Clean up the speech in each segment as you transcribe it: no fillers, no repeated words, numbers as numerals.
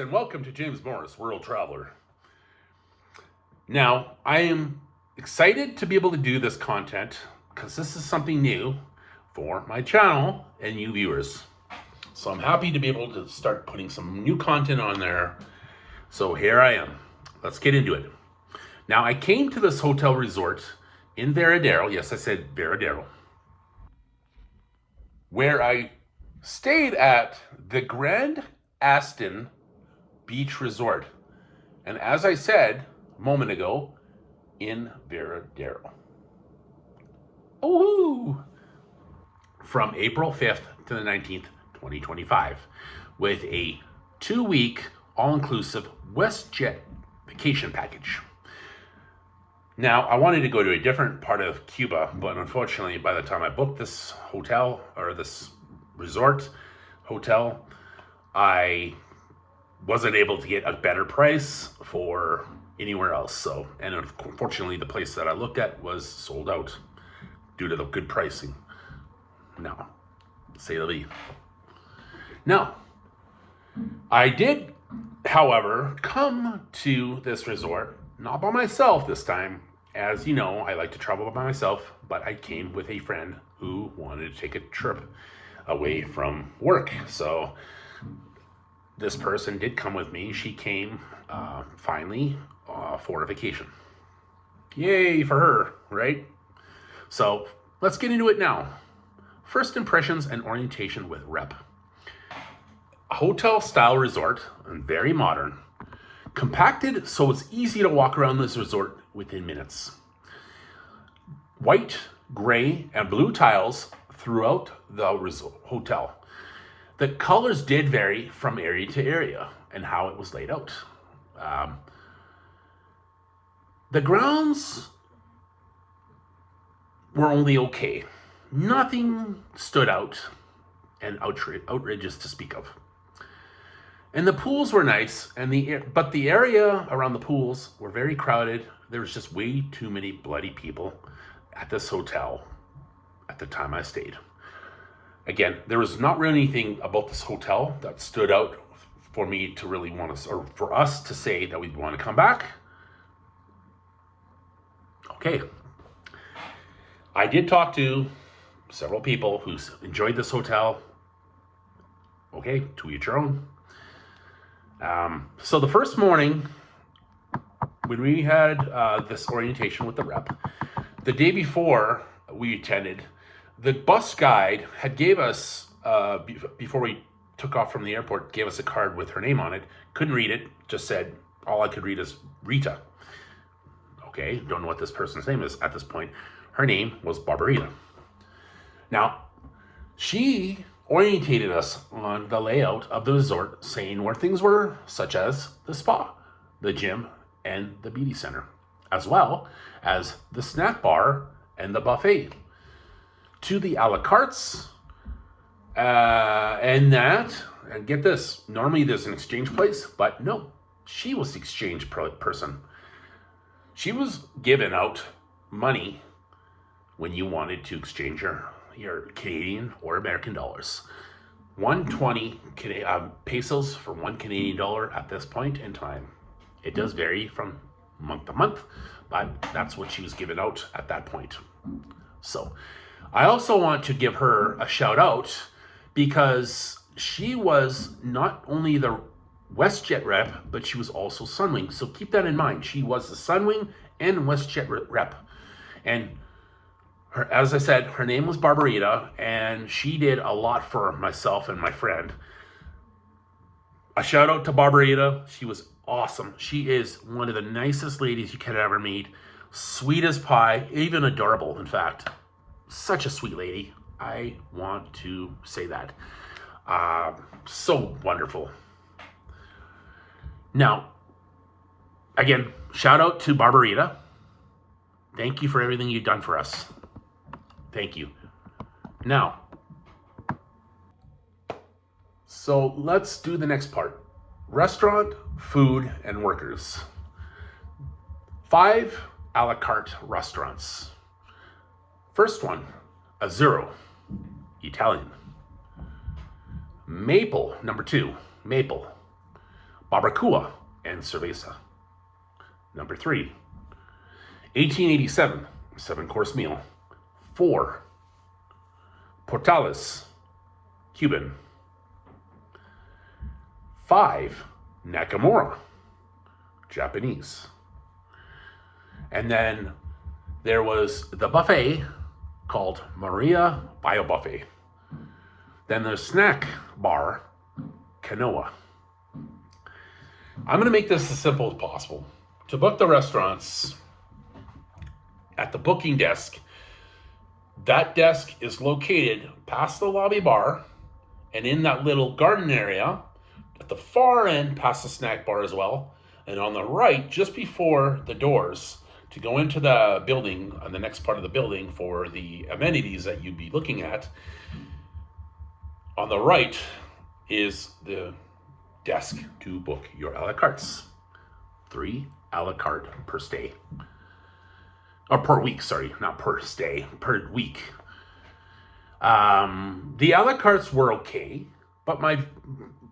and welcome to James Morris, World Traveler. Now, I am excited to be able to do this content because this is something new for my channel and you viewers. So I'm happy to be able to start putting some new content on there. So here I am. Let's get into it. Now, I came to this hotel resort in Varadero. Yes, I said Varadero. Where I stayed at the Grand Aston Beach Resort. And as I said a moment ago, in Varadero. Ooh! From April 5th to the 19th, 2025, with a 2-week all-inclusive WestJet vacation package. Now, I wanted to go to a different part of Cuba, but unfortunately, by the time I booked this hotel, or this resort hotel, I wasn't able to get a better price for anywhere else. So, and unfortunately, the place that I looked at was sold out due to the good pricing. Now, say the least. Now, I did, however, come to this resort, not by myself this time. As you know, I like to travel by myself, but I came with a friend who wanted to take a trip away from work. So this person did come with me. She came finally for a vacation. Yay for her, right? So let's get into it now. First impressions and orientation with Rep. A hotel style resort and very modern. Compacted so it's easy to walk around this resort within minutes. White, gray, and blue tiles throughout the hotel. The colors did vary from area to area and how it was laid out. The grounds were only okay. Nothing stood out and outrageous to speak of. And the pools were nice, but the area around the pools were very crowded. There was just way too many bloody people at this hotel at the time I stayed. Again, there was not really anything about this hotel that stood out for me to really want to, or for us to say that we'd want to come back. Okay. I did talk to several people who enjoyed this hotel. Okay, to each your own. So the first morning, when we had this orientation with the rep, the day before we attended, the bus guide had gave us, before we took off from the airport, gave us a card with her name on it. Couldn't read it, just said, all I could read is Rita. Okay, don't know what this person's name is at this point. Her name was Barbarita. Now, she orientated us on the layout of the resort, saying where things were, such as the spa, the gym, and the beauty center, as well as the snack bar and the buffet, to the a la cartes, and get this, normally there's an exchange place, but no, she was the exchange person. She was giving out money when you wanted to exchange your Canadian or American dollars. 120 pesos for $1 Canadian at this point in time. It does vary from month to month, but that's what she was giving out at that point. So I also want to give her a shout out because she was not only the WestJet rep, but she was also Sunwing. So keep that in mind. She was the Sunwing and WestJet rep. And her, as I said, her name was Barbarita, and she did a lot for myself and my friend. A shout out to Barbarita. She was awesome. She is one of the nicest ladies you could ever meet. Sweet as pie, even adorable, in fact. Such a sweet lady. I want to say that. So wonderful. Now, again, shout out to Barbarita. Thank you for everything you've done for us. Thank you. Now, so let's do the next part. Restaurant, food, and workers. 5 a la carte restaurants. First one, Azzurro, Italian. Maple, number 2, Maple. barbacoa and cerveza. Number 3, 1887, 7-course meal. 4, portales, Cuban. 5, Nakamura, Japanese. And then there was the buffet called Maria Bio Buffet. Then the snack bar, Canoa. I'm going to make this as simple as possible. To book the restaurants, at the booking desk, that desk is located past the lobby bar and in that little garden area at the far end past the snack bar as well. And on the right, just before the doors to go into the building, on the next part of the building for the amenities that you'd be looking at, on the right is the desk to book your a la cartes. 3 a la carte per stay. Or per week, sorry, not per stay, per week. The a la cartes were okay, but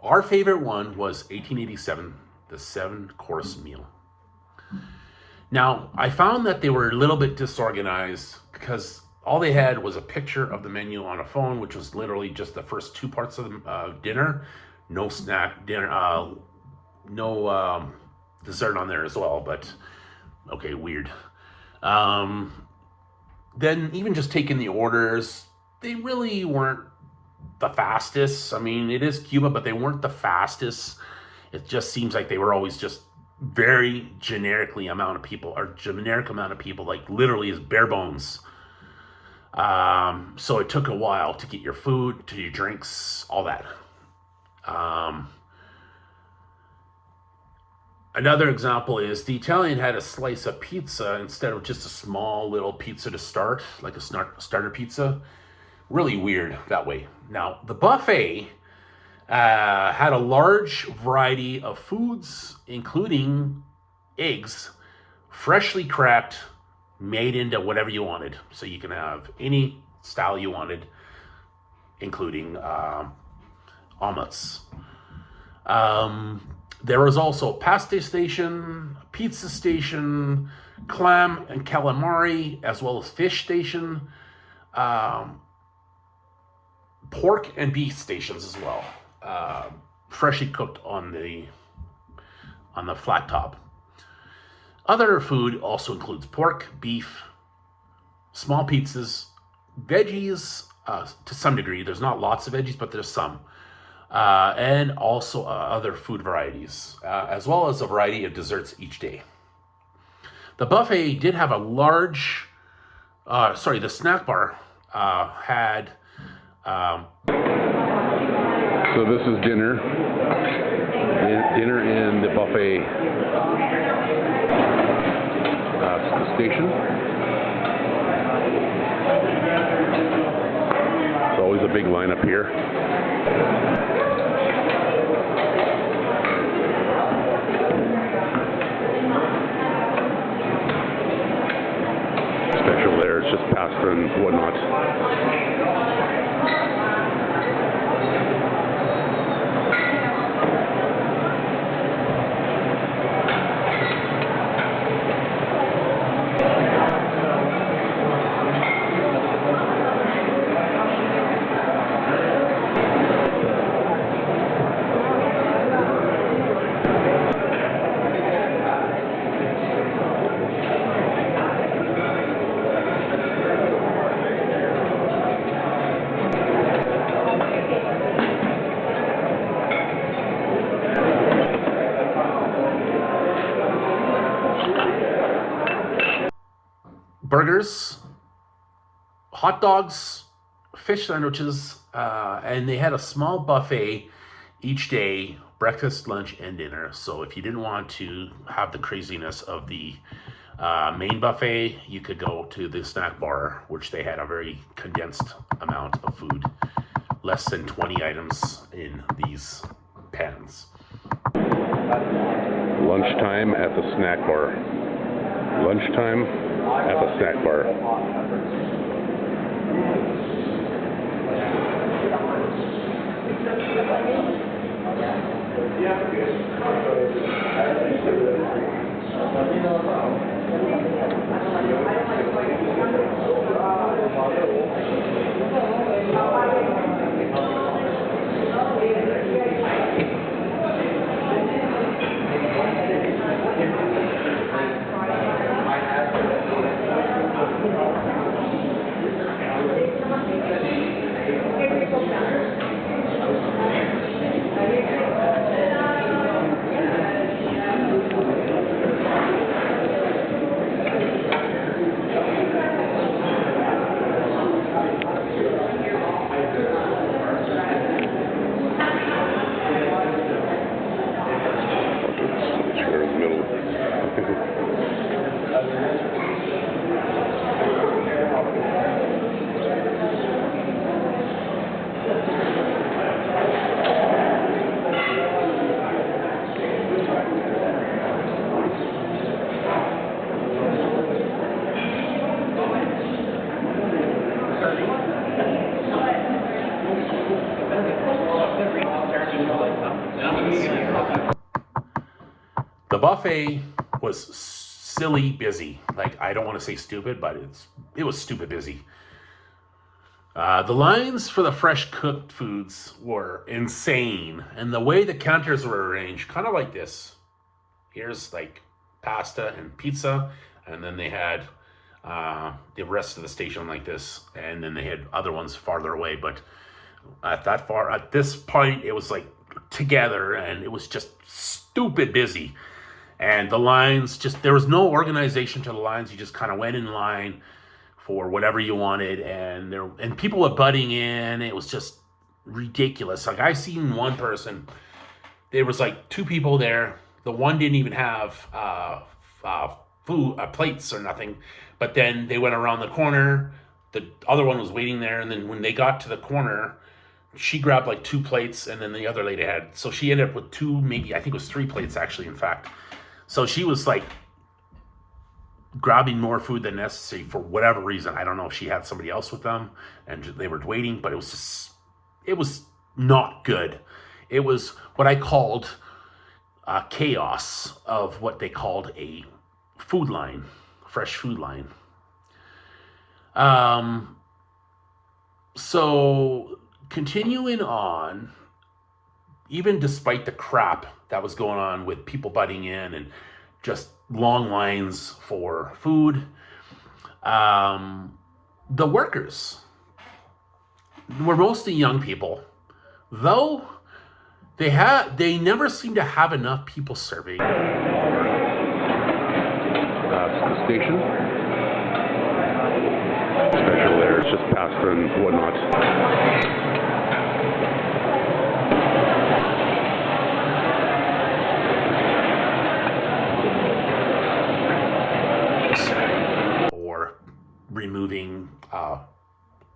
our favorite one was 1887, the 7-course meal. Now, I found that they were a little bit disorganized because all they had was a picture of the menu on a phone, which was literally just the first 2 parts of dinner. No snack, dinner, no dessert on there as well, but okay, weird. Then even just taking the orders, they really weren't the fastest. I mean, it is Cuba, but they weren't the fastest. It just seems like they were always just very generic amount of people, like literally is bare bones. So it took a while to get your food, to your drinks, all that. Another example is the Italian had a slice of pizza instead of just a small little pizza to start, like a starter pizza. Really weird that way. Now, the buffet had a large variety of foods, including eggs, freshly cracked, made into whatever you wanted. So you can have any style you wanted, including omelets. There was also a pasta station, pizza station, clam and calamari, as well as fish station, pork and beef stations as well, freshly cooked on the flat top. Other food also includes pork, beef, small pizzas, veggies to some degree. There's not lots of veggies, but there's some. And also other food varieties, as well as a variety of desserts each day. The buffet did have a large, the snack bar had... So this is dinner. Dinner in the buffet station. It's always a big line up here. Special there, it's just pasta and whatnot. Burgers, hot dogs, fish sandwiches, and they had a small buffet each day, breakfast, lunch, and dinner. So if you didn't want to have the craziness of the main buffet, you could go to the snack bar, which they had a very condensed amount of food, less than 20 items in these pans. Lunchtime at the snack bar. Lunchtime at the snack bar. Yeah. Chair in the middle. The buffet was silly busy. Like, I don't want to say stupid, but it was stupid busy. The lines for the fresh cooked foods were insane. And the way the counters were arranged, kind of like this. Here's like pasta and pizza. And then they had the rest of the station like this. And then they had other ones farther away. But at this point, it was like together. And it was just stupid busy. And the lines, there was no organization to the lines. You just kind of went in line for whatever you wanted, and people were butting in. It was just ridiculous. Like, I seen one person, there was like two people there. The one didn't even have food plates or nothing, but then they went around the corner. The other one was waiting there, and then when they got to the corner, she grabbed like 2 plates, and then the other lady had. So she ended up with 2, maybe I think it was 3 plates actually. In fact. So she was like grabbing more food than necessary for whatever reason. I don't know if she had somebody else with them and they were waiting, but it was not good. It was what I called chaos of what they called a food line, fresh food line. So continuing on, even despite the crap that was going on with people butting in and just long lines for food, the workers were mostly young people, though they never seemed to have enough people serving. That's the station. Special there, it's just pasta and whatnot. Or removing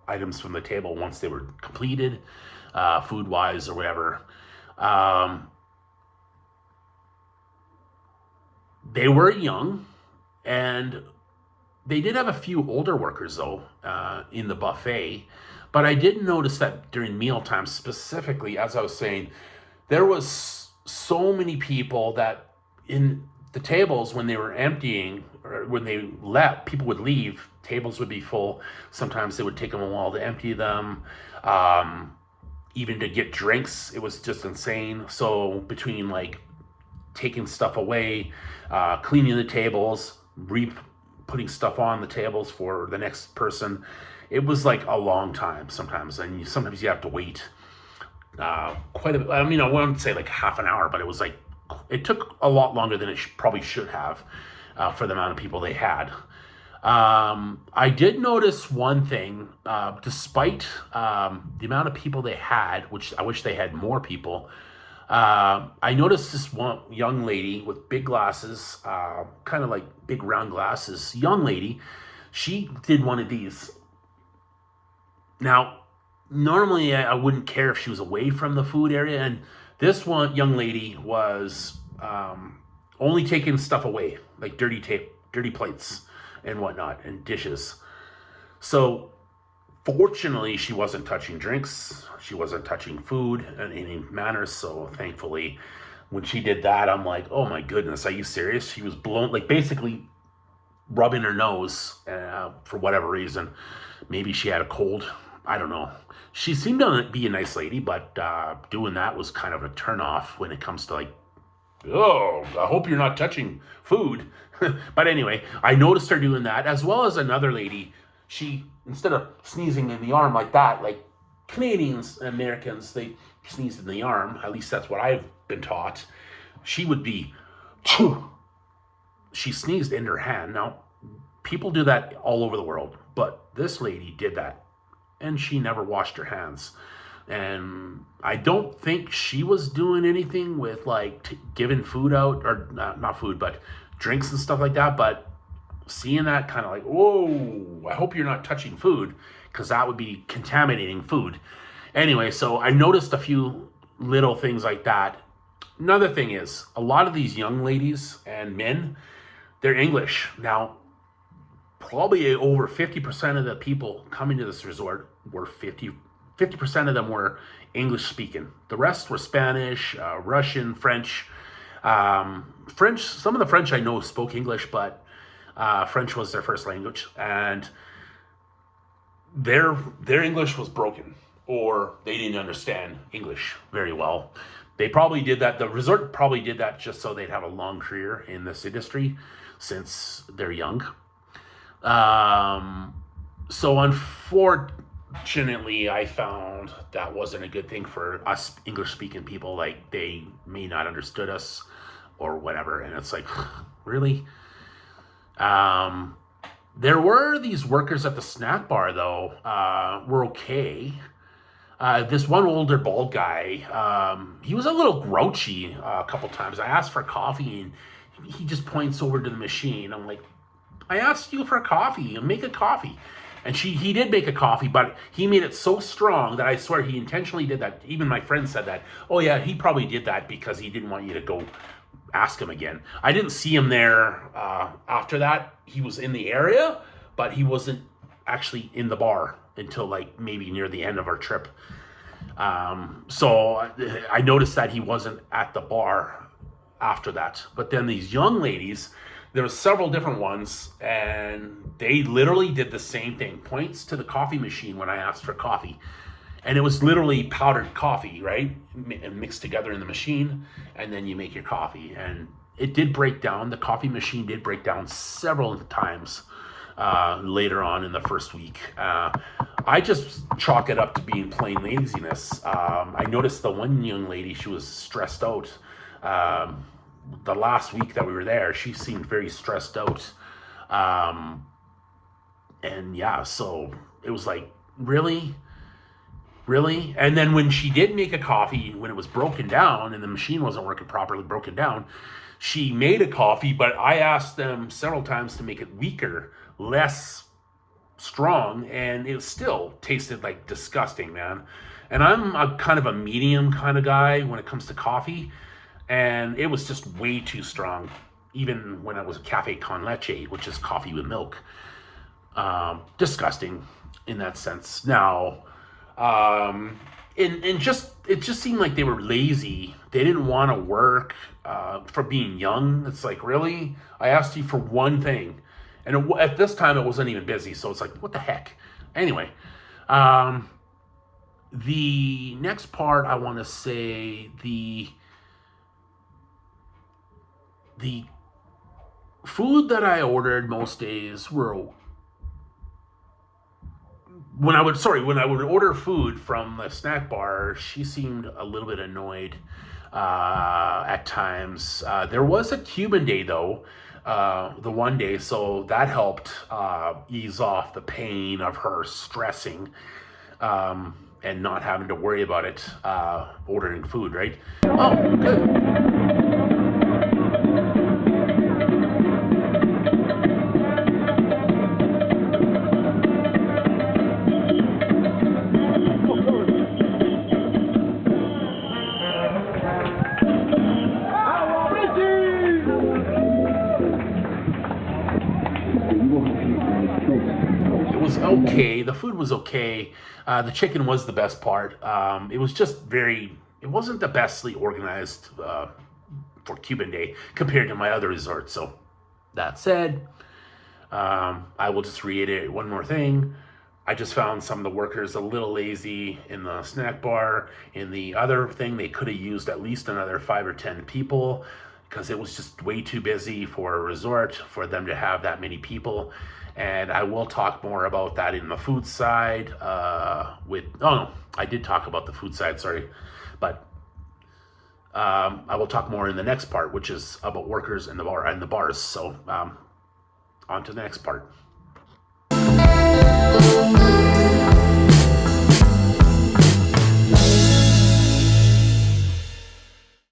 items from the table once they were completed, food-wise or whatever. They were young, and they did have a few older workers, though, in the buffet. But I did notice that during mealtime, specifically, as I was saying, there was so many people that in the tables, when they were emptying, or when they left, people would leave, tables would be full. Sometimes they would take them a while to empty them. Even to get drinks, it was just insane. So between like taking stuff away, cleaning the tables, putting stuff on the tables for the next person, it was like a long time sometimes. And sometimes you have to wait quite a bit. I mean, I wouldn't say like half an hour, but it was like, it took a lot longer than it probably should have for the amount of people they had. I did notice one thing, despite the amount of people they had, which I wish they had more people. I noticed this one young lady with big glasses, kind of like big round glasses, young lady. She did one of these. Now, normally I wouldn't care if she was away from the food area, and this one young lady was only taking stuff away, like dirty plates and whatnot, and dishes. So fortunately, she wasn't touching drinks. She wasn't touching food in any manner. So thankfully, when she did that, I'm like, oh my goodness, are you serious? She was blown, like basically rubbing her nose for whatever reason. Maybe she had a cold. I don't know. She seemed to be a nice lady, but doing that was kind of a turnoff when it comes to like, oh, I hope you're not touching food. But anyway, I noticed her doing that, as well as another lady. She, instead of sneezing in the arm like that, like Canadians, Americans, they sneezed in the arm. At least that's what I've been taught. She would be, she sneezed in her hand. Now, people do that all over the world, but this lady did that, and she never washed her hands. And I don't think she was doing anything with like giving food out, or not food, but drinks and stuff like that. But seeing that, kind of like, whoa, I hope you're not touching food, because that would be contaminating food. Anyway, so I noticed a few little things like that. Another thing is, a lot of these young ladies and men, they're English. Now, probably over 50% of the people coming to this resort were 50% of them were English speaking. The rest were Spanish, Russian, French. French, some of the French I know spoke English, but French was their first language. And their English was broken, or they didn't understand English very well. They probably did that. The resort probably did that just so they'd have a long career in this industry since they're young. So unfortunately, I found that wasn't a good thing for us English-speaking people. Like, they may not understood us or whatever. And it's like, really? There were these workers at the snack bar, though, were okay. This one older bald guy, he was a little grouchy a couple times. I asked for coffee, and he just points over to the machine. I'm like, I asked you for a coffee, make a coffee. And he did make a coffee, but he made it so strong that I swear he intentionally did that. Even my friend said that. Oh yeah, he probably did that because he didn't want you to go ask him again. I didn't see him there after that. He was in the area, but he wasn't actually in the bar until like maybe near the end of our trip. So I noticed that he wasn't at the bar after that. But then these young ladies, there were several different ones, and they literally did the same thing. Points to the coffee machine when I asked for coffee. And it was literally powdered coffee, right? And mixed together in the machine, and then you make your coffee. And it did break down. The coffee machine did break down several times later on in the first week. I just chalk it up to being plain laziness. I noticed the one young lady, she was stressed out. The last week that we were there, she seemed very stressed out. And yeah, so it was like, really? Really? And then when she did make a coffee, when it was broken down and the machine wasn't working properly, broken down, she made a coffee, but I asked them several times to make it weaker, less strong, and it still tasted like disgusting, man. And I'm a kind of a medium kind of guy when it comes to coffee, and it was just way too strong, even when it was cafe con leche, which is coffee with milk. Disgusting in that sense. Now, it just seemed like they were lazy. They didn't want to work for being young. It's like, really? I asked you for one thing. And at this time, it wasn't even busy. So it's like, what the heck? Anyway, the next part I want to say, the food that I ordered most days were... When I would order food from the snack bar, she seemed a little bit annoyed at times. There was a Cuban day, though, the one day, so that helped ease off the pain of her stressing and not having to worry about it ordering food, right? Oh, good. Okay, the food was okay. The chicken was the best part. It was just it wasn't the bestly organized for Cuban Day compared to my other resorts. So that said, I will just reiterate one more thing. I just found some of the workers a little lazy in the snack bar. In the other thing, they could have used at least another 5 or 10 people, because it was just way too busy for a resort for them to have that many people. And I will talk more about that in the food side. I did talk about the food side, sorry, but I will talk more in the next part, which is about workers in the bar and the bars. So on to the next part.